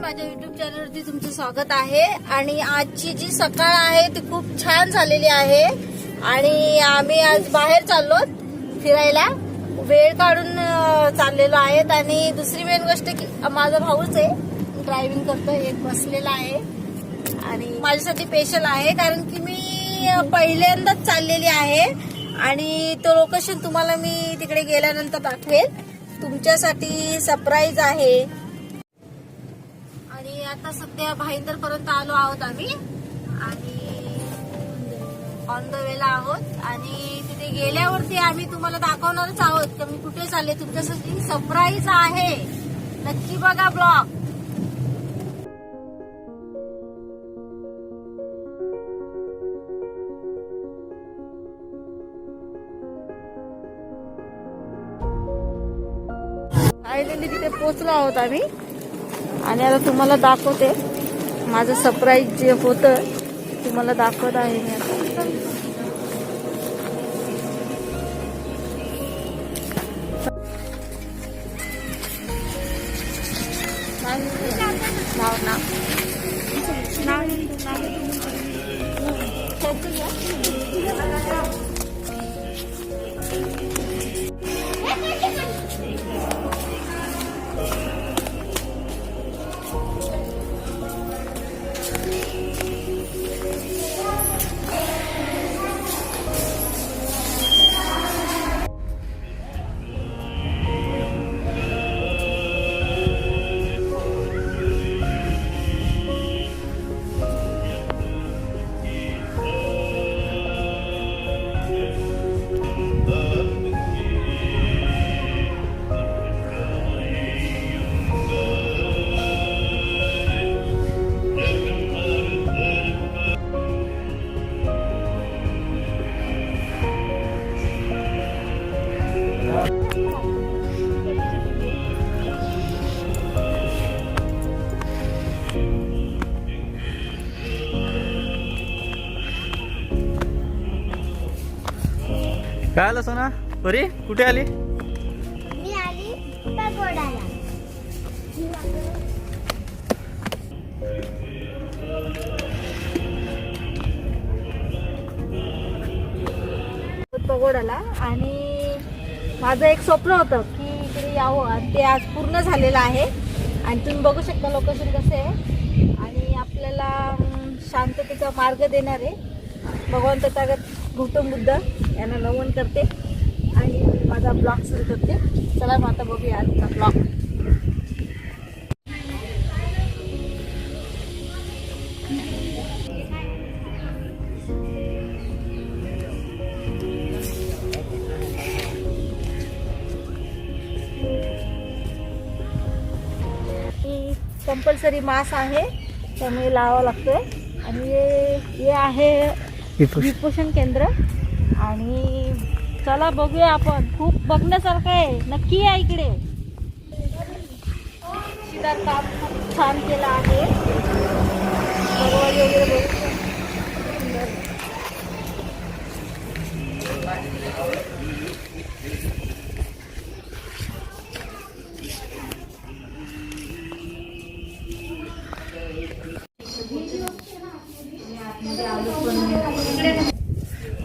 माझ्या युट्यूब चॅनलवरती तुमचं स्वागत आहे। आणि आजची जी सकाळ आहे ती खूप छान झालेली आहे आणि आम्ही आज बाहेर चाललो फिरायला, वेळ काढून चाललेलो आहेत। आणि दुसरी मेन गोष्ट की माझा भाऊच आहे ड्रायव्हिंग करतो, एक बसलेला आहे आणि माझ्यासाठी स्पेशल आहे कारण की मी पहिल्यांदाच चाललेली आहे आणि तो लोकेशन तुम्हाला मी तिकडे गेल्यानंतर दाखवेल, तुमच्यासाठी सरप्राईज आहे। आणि आता सध्या भाईंदर पर्यंत आलो आहोत आम्ही आणि ऑन द वे ला आहोत आणि तिथे गेल्यावरती आम्ही तुम्हाला दाखवणारच आहोत की मी कुठे चालले, तुमच्यासाठी सरप्राईज आहे, नक्की बघा ब्लॉग। फायनली तिथे पोहोचलो आहोत आम्ही आणि आता तुम्हाला दाखवते माझं सरप्राईज जे होतं तुम्हाला दाखवत आहे मी आता। काय आलं सोना? परी कुठे आली? मी आली पगोडाला। पगोडाला आणि माझं एक स्वप्न होतं की इकडे यावं आणि ते आज पूर्ण झालेलं आहे। आणि तुम्ही बघू शकता लोकेशन कसं आहे आणि आपल्याला शांततेचा मार्ग देणारे भगवान तथागत गौतम बुद्ध यांना नमन करते आणि माझा ब्लॉग सुरू करते। चला मग आता बघूया आजचा ब्लॉग। कंपल्सरी मास्क आहे त्यामुळे लावावं लागतोय। आणि हे आहे विपोषण केंद्र आणि चला बघूया आपण, खूप बघण्यासारखं आहे, नक्की या इकडे। शिदार काम खूप छान केलं आहे, दरवाजे वगैरे बघू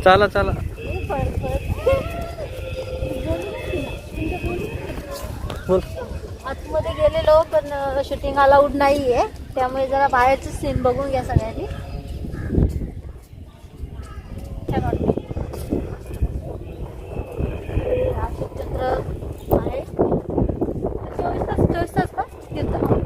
चला चला बोल। आतमध्ये गेलेलो पण शूटिंग अलाउड नाहीये त्यामुळे जरा बाहेरचं सीन बघून घ्या सगळ्यांनी। छान वाटतं, चित्र आहे 24 तास का तिथं।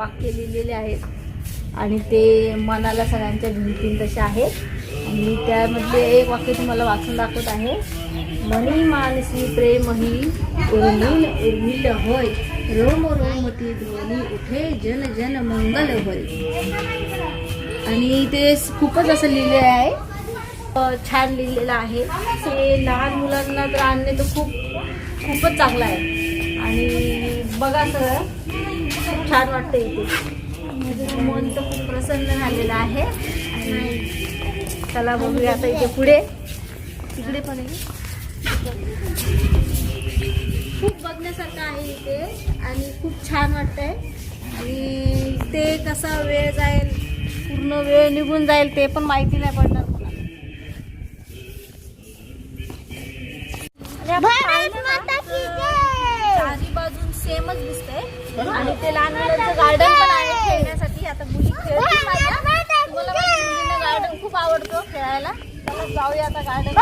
वाक्य लिहिलेले आहेत आणि ते मनाला सगळ्यांच्या भिंतीन तसे आहेत. आणि त्यामधले एक वाक्य तुम्हाला वाचून दाखवत आहे. मनी मानसी प्रेम ही उर्मिल उर्मिल होय, रोम रोमती ध्वनी उठे जन जन मंगल होय. आणि ते खूपच असं लिहिलेलं आहे, छान लिहिलेलं आहे. ते लहान मुलांना तर आणणे तर खूपच चांगलं आहे. आणि बघा सगळं खूप छान वाटतं इथे, माझं मन तर खूप प्रसन्न झालेलं आहे. आणि चला बघूया आता इथे पुढे, तिकडे पण आहे, खूप बघण्यासारखं आहे इथे आणि खूप छान वाटतंय. आणि ते कसा वेळ जाईल, पूर्ण वेळ निघून जाईल ते पण माहिती नाही पडणार मला. चारी बाजून सेमच दिसतंय आणि ते लहान मुलांचं गार्डन पण आहे खेळण्यासाठी. आता मुली खेळतील माझ्या, तुम्हाला माझ्या मुलींना गार्डन खूप आवडतो खेळायला. चला जाऊया आता गार्डन.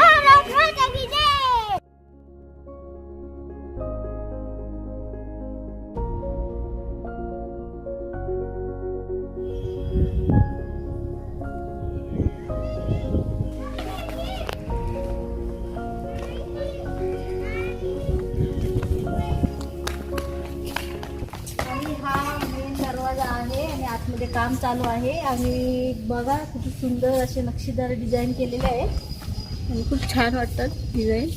आतमध्ये काम चालू आहे आणि बघा किती सुंदर असे नक्षीदार डिझाईन केलेले आहे आणि खूप छान वाटतात डिझाईन.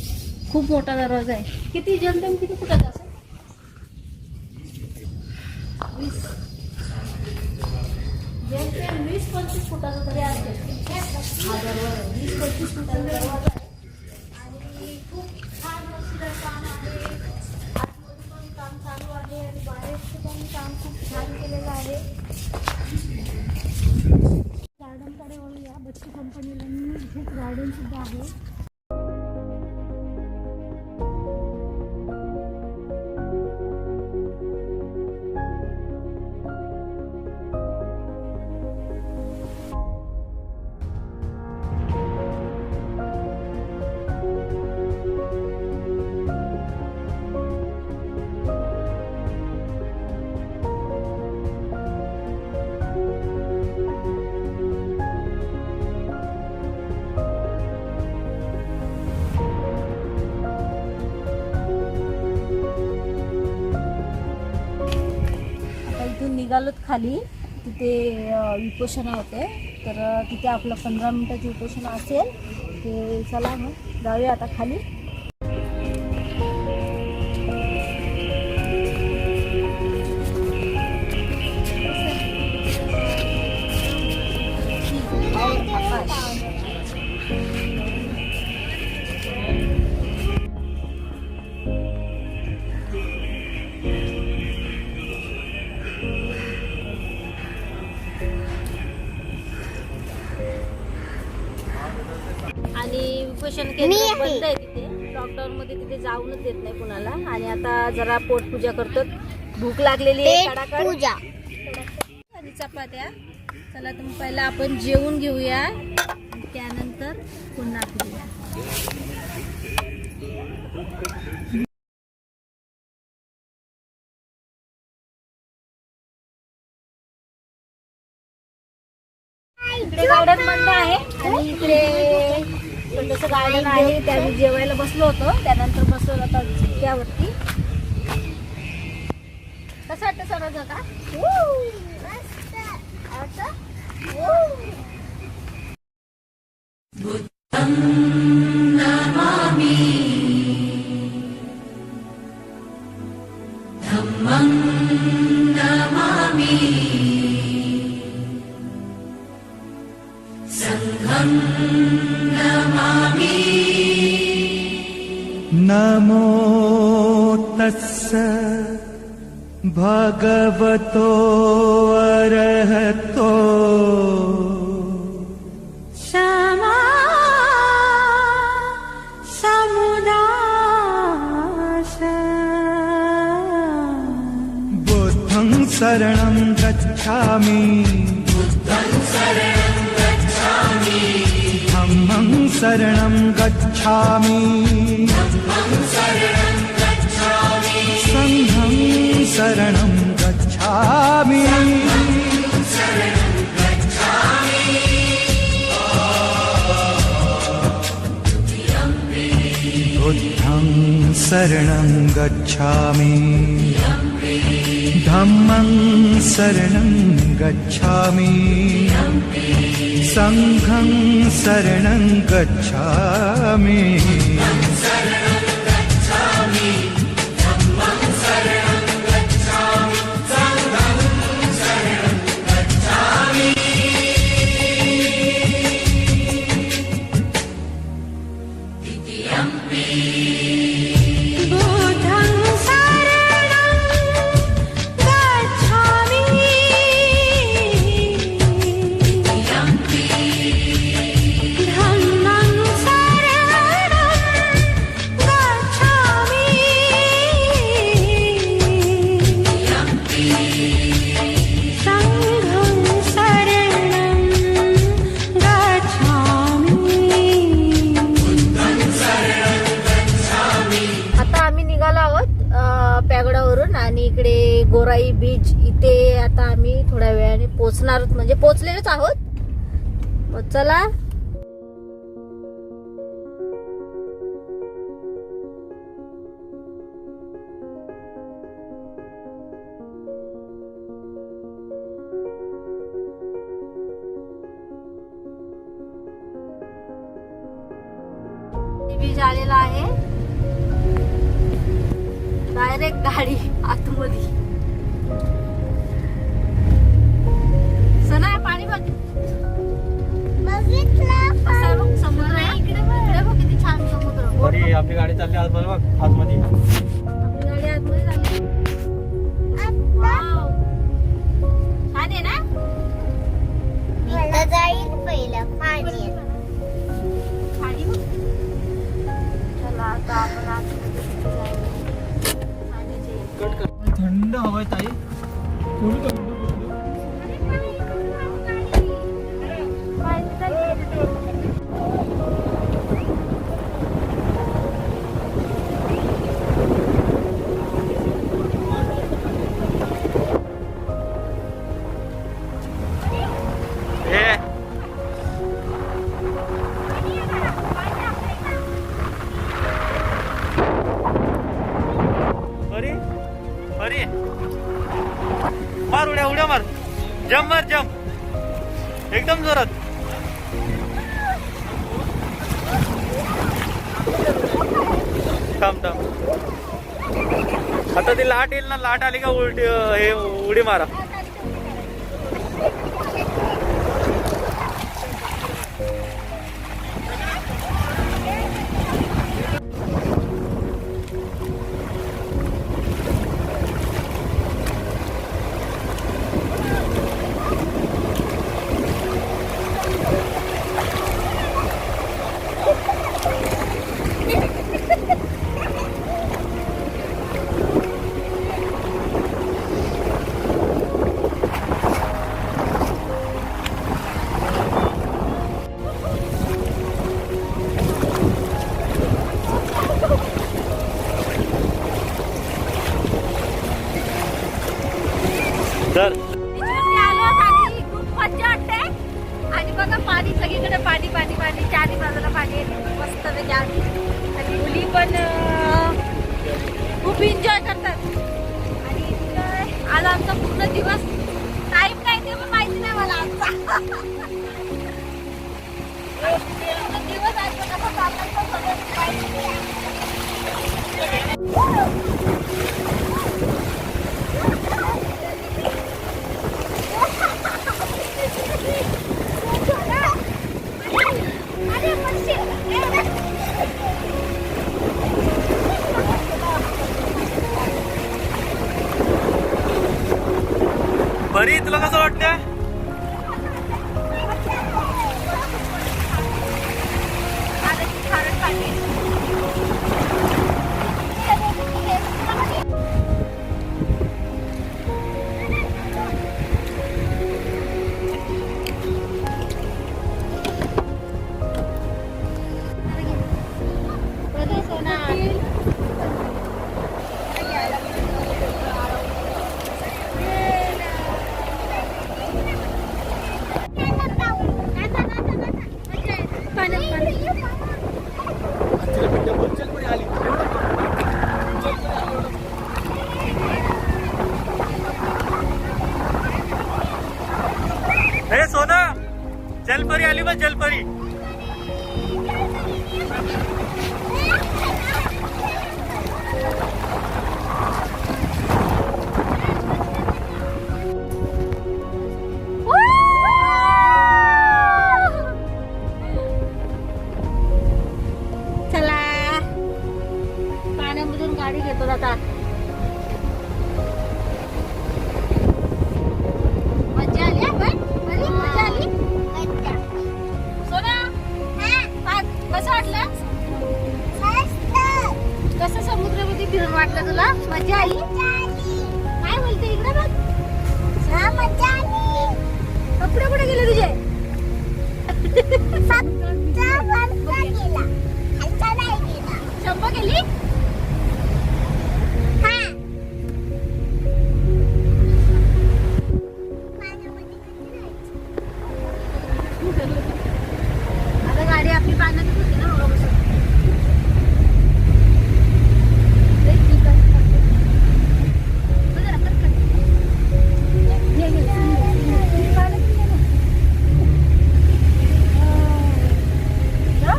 खूप मोठा दरवाजा आहे. किती जमतेम किती फुटाचा असेल? 20-25 फुटाचा तरी असेल हा दरवाजा. 20-25 फुटाचा दरवाजा आहे आणि खूप छान नक्षीदार काम आहे. आतमध्ये पण काम चालू आहे आणि बाहेरचं पण काम खूप छान केलेलं आहे. गार्डनकडे वळूया. बच्ची कंपनीला इथेच गार्डन सुद्धा आहे. निघालोत खाली, तिथे विपोषणा होते तर तिथे आपलं 15 मिनिटाची विपोषणा असेल. ते चला मग जाऊया आता खाली. आणि विपोषण केंद्र बंद आहे तिथे, लॉकडाऊन मध्ये तिथे जाऊनच देत नाही कुणाला. आणि आता जरा पोटपूजा करतो, भूक लागलेली आहे कडाकड आणि चपात्या. चला तर पहिला आपण जेवून घेऊया आणि त्यानंतर पुन्हा फिरूया. इकडे गार्डन बंद आहे आणि इकडे छोटंसं गार्डन आहे. त्यावेळी जेवायला बसलो होतो, त्यानंतर बसलो आता त्यावरती. कसं वाटतं सगळं का? बुद्धं नमामि धम्मं नमामि संघं नमामि. नमो तस्स भगवतो अरहतो क्षमा समुदाय. बुद्धं शरणं गच्छामि धम्मं शरणं गच्छामि संघं शरणं गच्छामि. शरणं गच्छामि धम्मं शरणं गच्छामि संघं शरणं गच्छामि बुद्धं शरणं गच्छामि धम्मं शरणं गच्छामि संघं शरणं गच्छामि. आता आम्ही निघालो आहोत पॅगोडावरून आणि इकडे गोराई बीच इथे आता आम्ही थोड्या वेळाने पोहोचणार आहोत, म्हणजे पोहोचलेलोच आहोत. मग चला बीच आलेला आहे. डायरेक्ट गाडी आतमध्ये. सना पाणी बघ. असा बघ समुद्र आहे. इकडे बघ किती छान समुद्र. परी आपली गाडी चालली आज बघ आतमध्ये. आपली गाडी आतमध्ये चालली. वाव. छान आहे ना. जाईल पहिलं पाणी खाली बघ. चला आता आपण आतमध्ये जाऊया. पाण्याचे थंड हवा आहे ताई. अरे मार उड्या उड्या मार. जम मार जम एकदम जोरात. थांब थांब. आता ती लाट येईल ना, लाट आली का उलटी हे उडी मारा. तर आलो आणि खूप मजा वाटते. आणि बघा पाणी सगळीकडे पाणी पाणी पाणी. चारी बाजूला पाणी आहे मस्त पैकी. आणि मुली पण खूप एन्जॉय करतात. आणि आज आमचा पूर्ण दिवस टाइम काय ते पण माहिती नाही मला आजचा. दिवस आज कसा चालला तो सगळं माहिती नाही. बरी तुला कसं वाटतं? जलपरी आली बघ जलपरी. चला पाण्यामधून गाडी घेतो आता. मजा आली हा पण? बरी मजा आली. सोना कसं वाटलं? कसं समुद्रामध्ये फिरून वाटलं तुला? मजा आली? काय बोलते इकडे बघ. कपडे कुठे गेले तुझे? शंभर गेली? आता गाडी आपली पाण्यात होती ना मगापासून.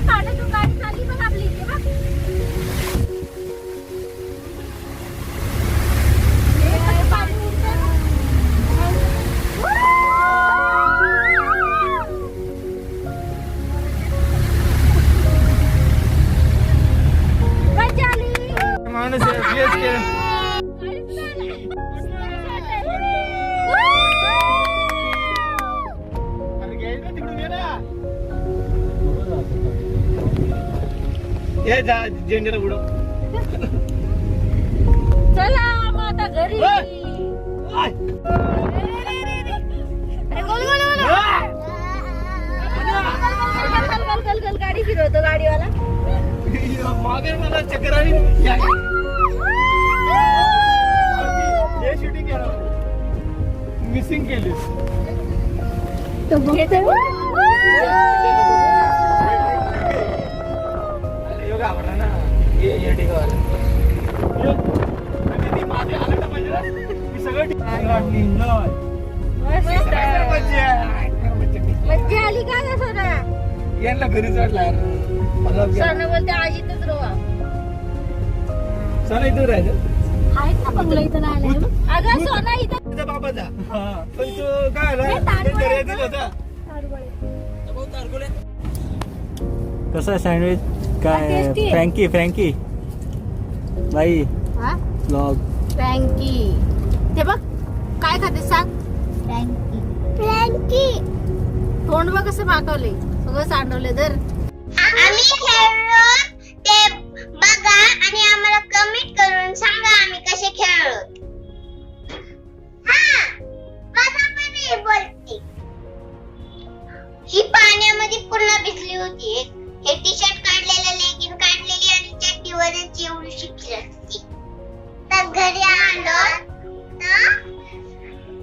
पाण्यातून गाडी चालली बघ आपली इथे बघ. पाणी उडतं. मजा आली. माणूस झेंडेला उडव. चला मग आता घरी. आय. अरे गोल गोल गोल. गल गाडी फिरवतो गाडीवाला. मागे मला चक्कर आली. हे शूटिंग केलं मिसिंग केलीस. योगा आवडला ना ये ठिकाण. ती माझे आलं ना पाहिजे. मी सगळं ठिकाण मज्जा आली का ग सोना? यांना घरीच वाटला. सोना बोलते आजीतच रोवा. सर इथं राहायचं. आहेत ना बंगला इथं राहिला. अगं सोना इथं तुझा बाबाचा. पण तो काय कसं आहे सँडविच काय? फ्रँकी फ्रँकी बाई ब्लॉग. फ्रँकी ते बघ काय खाते सांग. फ्रँकी तोंड बघ कसं मागवले सगळं सांडवले. तर आम्ही खेळलो ते बघा आणि आम्हाला कमेंट करून सांगा आम्ही कसे खेळलो. बोलते ही पाण्यामध्ये पूर्ण भिजली होती. हे टी शर्ट काढलेलं लेगिन काढलेली आणि चड्डीवरच एवढी शिकली असती. तर घरी आलो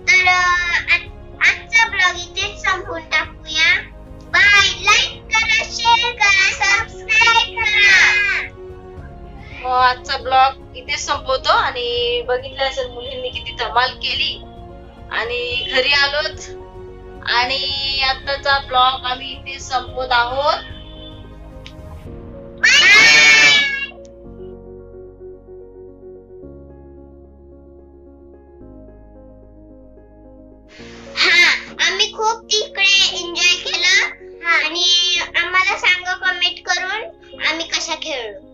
तर आजचा ब्लॉग इथेच संपवून टाकूया. बाय. लाईक करा, शेअर करा, सबस्क्राईब करा. आजचा ब्लॉग इथे संपवतो. आणि बघितलं असेल मुलींनी किती धमाल केली. आणि घरी आलोच आणि आताचा ब्लॉग आम्ही इथे संपवत आहोत. आम्ही खूप तिकडे एन्जॉय केलं आणि आम्हाला सांगा कमेंट करून आम्ही कशा खेळलो.